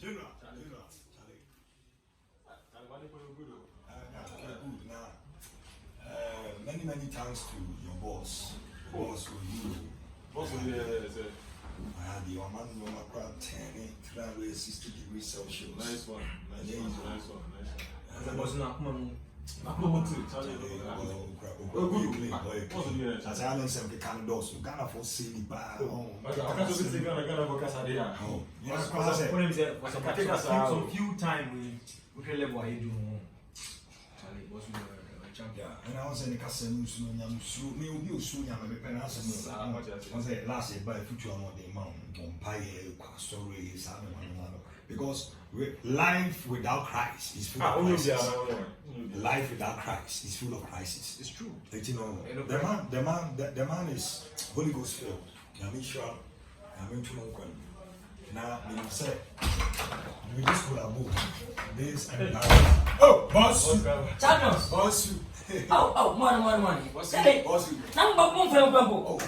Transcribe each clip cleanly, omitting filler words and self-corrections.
General. Charlie. Good. Now, many thanks to your boss. Boss for you. Boss for the I had the man no crowd 360 degrees Celsius. Nice one. As I was not one. As I am saying, the Canados, Ghana for silly bar. I can't just say Ghana for Casadia. Oh, Some few time we can level I do. Charlie was champion. And I was in the castle, me will be soon. I'm a penance. I said last year, by future on the mountain, Pie, story, because life without Christ is full of crisis. Life without Christ is full of crisis. It's true. You know, the man is Holy Ghost filled. I'm sure. I'm going to know. Now, you say, we just could have moved this and that. Oh, boss! Champions! Boss! Money. Boss! Number one for Oh,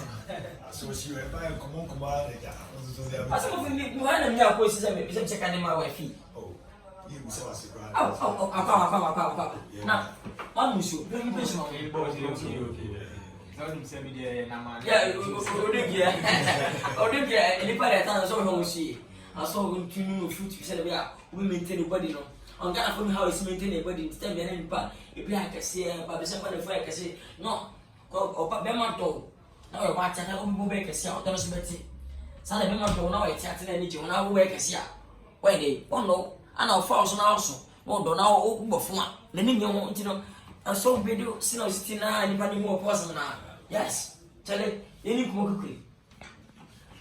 so she went by and come on, I said, if you want to know what is check on my wife. Oh, you was a secret. Now, one monsieur, very patient. Yeah, Olivia, anybody at so home see. I saw him to know fruit, you said, we maintain a body. On that, from how it's maintained a body instead of any part. If I can say, but somebody I can say, no, or Bemato. Now, I watch and I will move back and see how there's Betty. Son of Bemato, now it's at any job, and I will wake us here. Why they? Oh no, and our thousand also. Oh, don't know open before. The name you want to know. I saw video, see, anybody more person now. Yes, tell it, you need to work quickly.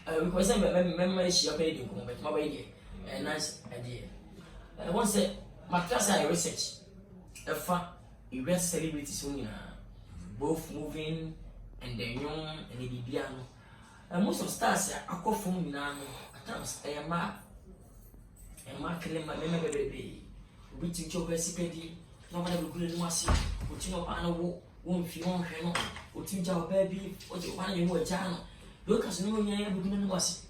Because I remember she obeyed you, but my baby, a nice idea. Once my class I research, a far, you read celebrities both moving and the young and the piano. And most of stars are called from Milano. At times, I am killing my memory baby. We teach your secretly, nobody will do it once. But you know, I know. Won't you want him? What you tell baby? What you want you more channel? Look as no one ever beginning was.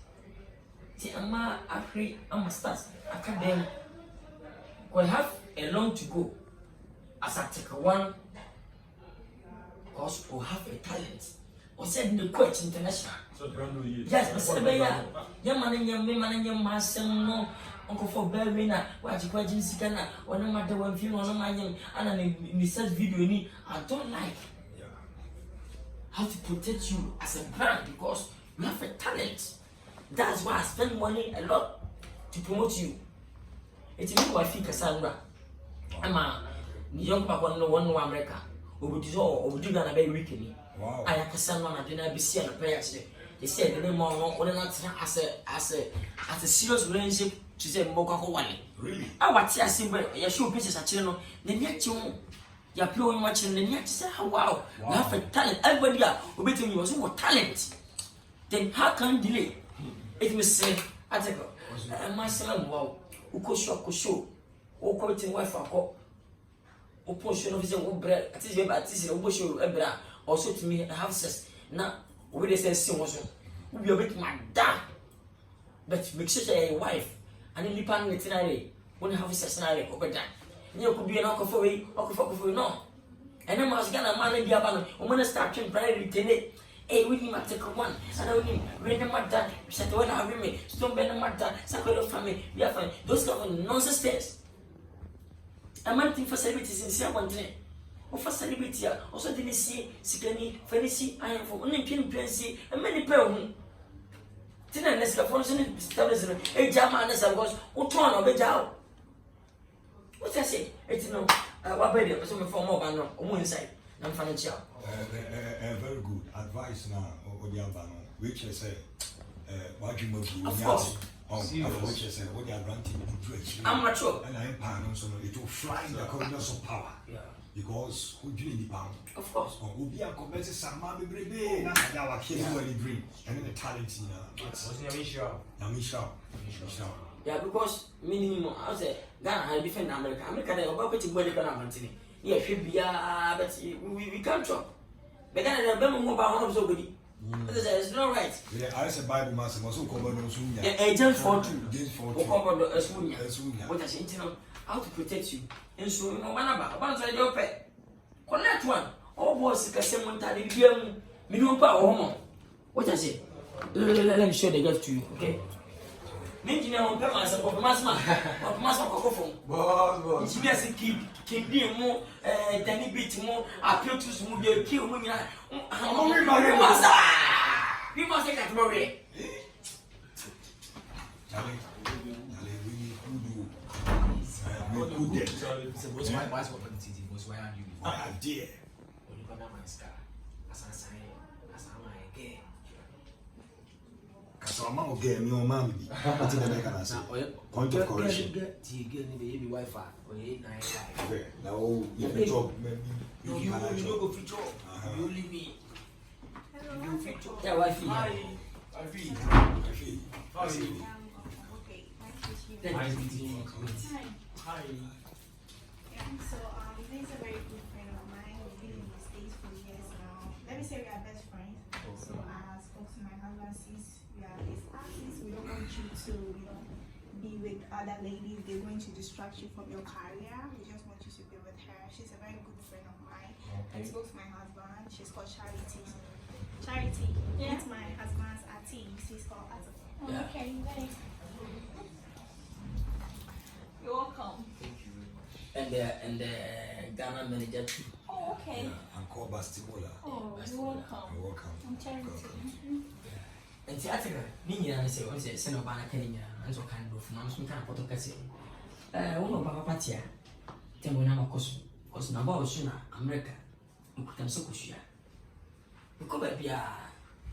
See, I'm a start. I can't then. We have a long to go. As I take one, because we have a talent. Or said the coach international. Yes, but say, young man and young women and young master, no. Uncle for Berlina, what you quite Jimmy or no matter what you know, my young and in such video, I don't like how to protect you as a brand because you have a talent. That's why I spend money a lot to promote you. It's me who I feel Cassandra. I'm a young papa, no one America. Over this all over do that very weekly. Wow. I have Cassandra and then I be seeing a prayer today. They said the name or not as a serious relationship. She said, Moka Wally. Really? I watch your symbol, your show pieces at channel, the next you, you're playing watching the next. Say, wow, you have a talent. Everybody will be telling you, so talent. Then how can you delay? If you say, I take my son, wow, who could show, or quoting wife or call, or portion of his own bread, at least, or bush or a bra, also to me, I have says, now, we say, so will be a bit my dad, but make sure your wife. And in the pan with Tinari, when you have a scenario over that. You could be an uncle for you, no. And then I was gonna man in the abandon, I'm gonna start to pray retain it. Hey, we need to take one. And I will need random matter, set what I have me, stone bend matter, sacred family, we have those kind of nonsense things. A man think for celebrities in Siam day. Or for celebrity, also didn't see, Sikani, Felici, I am for only king prince, and many people. Tina Nesca function is a German as I was, or torn of a jow. What I say? It's no, what baby, some for more than one inside, non financial. Very good advice now, or the Albano, which I say, what you move Of course. Which I say, what they are granting to I'm not sure. And I'm panel, so it will fly in the corridors of power. Yeah. Because who do you need pound? Of course. Who be a competitor, some man, baby, that's our kids who really bring, and then the talent in Yeah, because minimum, I say, Ghana had different America. America, they are about to body can yeah, should be, but we can't talk. But then I remember more about one of somebody. It's not right. Yeah, I said Bible master must cover no soon. James 4:2. James 4:2. What I say, how to protect you. And so, you know, one side your pet. Connect one. All boys can say one time, me don't power home. What I say? Let me show the gift to you, okay? Engineer on purpose of Masma Cocophone. Boss. Engineer say keep being more, Danny beat more, appeal to some your kill women. We must take that worry. Charlie, we good. So what's my wife's opportunity? What's why I'm you? Ah, dear. When you come out my scar, as I say, as I'm again. Kasama oge mi o ma mi. What did I can say? Point of correction. Maybe Wi-Fi or 899. Okay. Now if you job, No, you don't go free job. You leave me. You free job. Yeah, wife. Hi. I feel. How are you? Okay, nice to meet Hi. you. Hi. Hi. Yeah, so he's a very good friend of mine. We've been in the States for years now. Let me say we are best friends. So I spoke to my husband since we are his artists. We don't want you to, be with other ladies. They're going to distract you from your career. We just want you to be with her. She's a very good friend of mine. I spoke to my husband. She's called Charity. Charity. Yeah. It's my husband's artist. She's called Ato. Yeah. Okay, great. You're welcome. Thank you very much. And the Ghana manager too. Oh, okay. I'm called Bastibola. Oh, you're welcome. You're welcome. I'm Charity. And see, I think Nina and say, "Once a son of Anna Kenya, and so kind of from some kind of photocassi. One of Papa Patia, Temonama Cos, was number sooner, America, Mukutamsokushia. You come back here,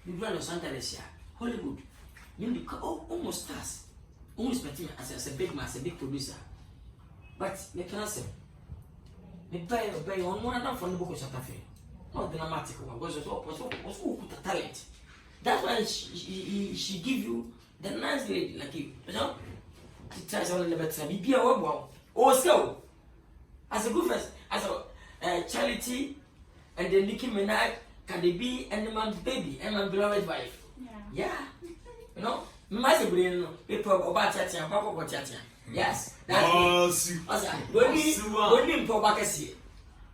you run Santa Lucia, Hollywood, you almost stars, almost betting as a big master, a big producer. But you can say, me buy on one another from the book of Santa Fe. Not the dramatic one, was who put the talent. That's why she give you the nice lady like you. You know? She tries all the better. Be a wow. Oh, so as a good friend, as a Charity, and then Nicki Minaj, Cardi B, and the man's baby, and my beloved wife. Yeah. Yeah. You know? Massive brain, people about chatting, Papa about chatting. Yes. That's it. When we Pobakasi,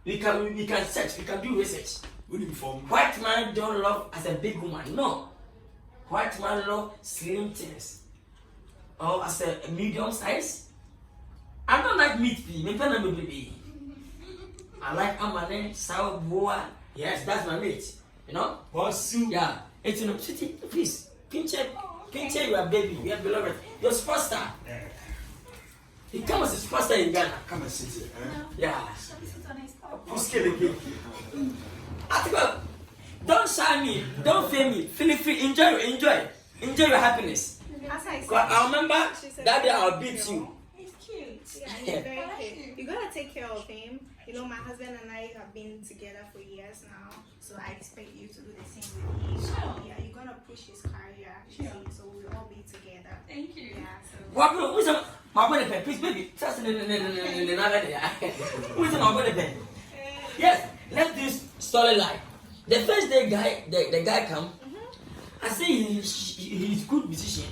we can search, we can do research. White man don't love as a big woman. No. White man love slim things. Or as a medium size. I don't like meat pea. Me pen me baby. I like amane, sour boa. Yes, that's my mate. You know? Yeah. It's in a city. Please. Pinche, you are baby. You are beloved. You're superstar. He comes as superstar in Ghana. Come and sit here. Yeah. Sit on his couch. Who's killing me? Don't shy me, don't fail me. Feel free, enjoy your happiness. As I said, I remember she's a that day very I'll good beat girl. you. He's cute. Yeah, he's very cute. You gotta take care of him. My husband and I have been together for years now, so I expect you to do the same with him. Sure. Yeah, you're gonna push his career, so we'll all be together. Thank you. Yeah, so. What who's my body pen? Please, baby. Trust in another day. Who's my body pen? Yes, let's do solid life. The first day the guy come, I say he's good musician.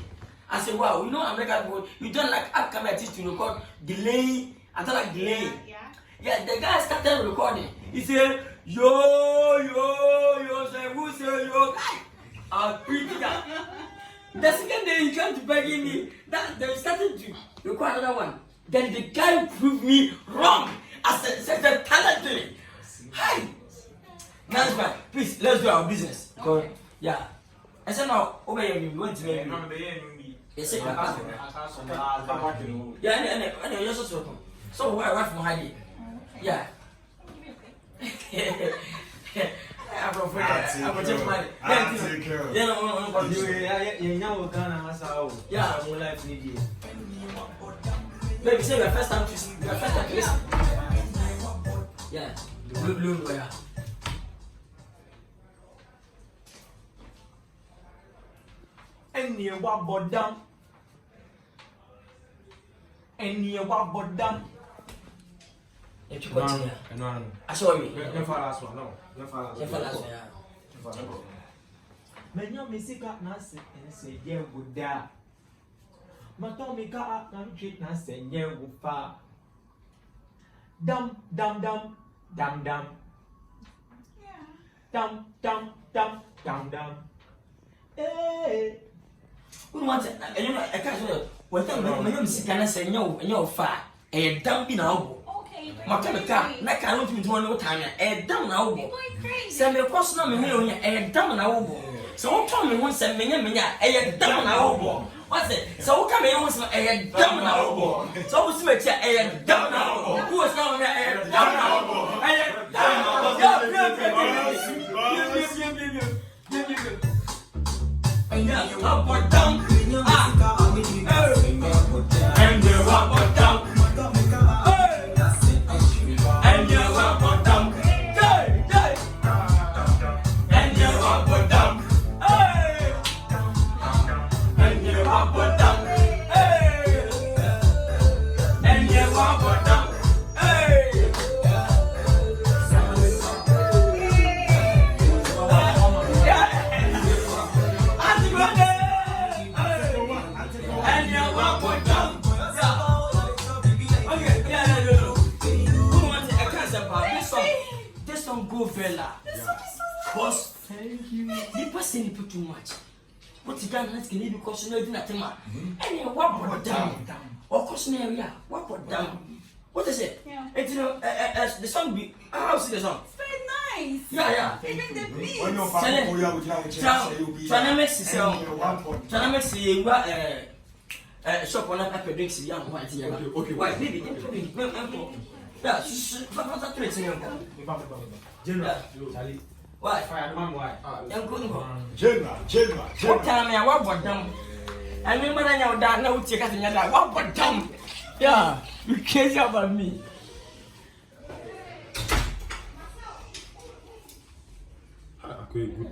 I say, wow, American boy, you don't like upcoming artists to record delay. I don't like delay. Yeah, the guy started recording. He said, yo, say who say yo? I'm pretty guy. The second day he came to begging me, that they started to record another one. Then the guy proved me wrong. I said the talent thing. Hi. That's right. Please, let's do our business. Okay. Yeah. I said now, over here, we want to make you. They say, yeah, and you're so welcome. So, why from Heidi? Yeah. I'm afraid I'm going to take money. Yeah. Baby, say your first time to see. Your first time to listen. Yeah. Blue, yeah. And you what bodam? And you what bodam? You took what? No. I saw you. Your father's one, no. Your father's Your father's one, yeah. Menya misika na se ye wuda. Mato mika na treat na se nye wufa. Dum dum dum dum dum. Yeah. Dum dum dum dum dum. Eh. Who wants it? And you know, I can't say, well, when you're sick, and I say, no, and you're fat, and don't be now. Okay, but Makamaka, like I don't do one time, and down now. you're going crazy. Send me a cross number, and down now. So, tell me once, and me, and down now. What's it? So, come in once, and down now. So, what's my chair, and down now? Who is now, and down now? And down now. And you up or down, and you up or down, and you up or down, and you up or down, and you up or down, and you up or down. This song go fella. Cause thank you. People say you put too much. What you done? Let's get it because you know it's not much. And you walk down. Of course, area. Walk down. What is it? Yeah. It's the song be. How's the song? It's very nice. Yeah. Even the beat. When your father go out with you, Tryna make sell. Tryna make see shop on that drinks young white here. Okay. White baby. Yeah, what's that trade saying? General, Charlie. Why? Fire man why? Young couldn't go. General. What time I walk but down? I remember I know that now take us in your life. Walk but down. Yeah, you crazy about me. Aku good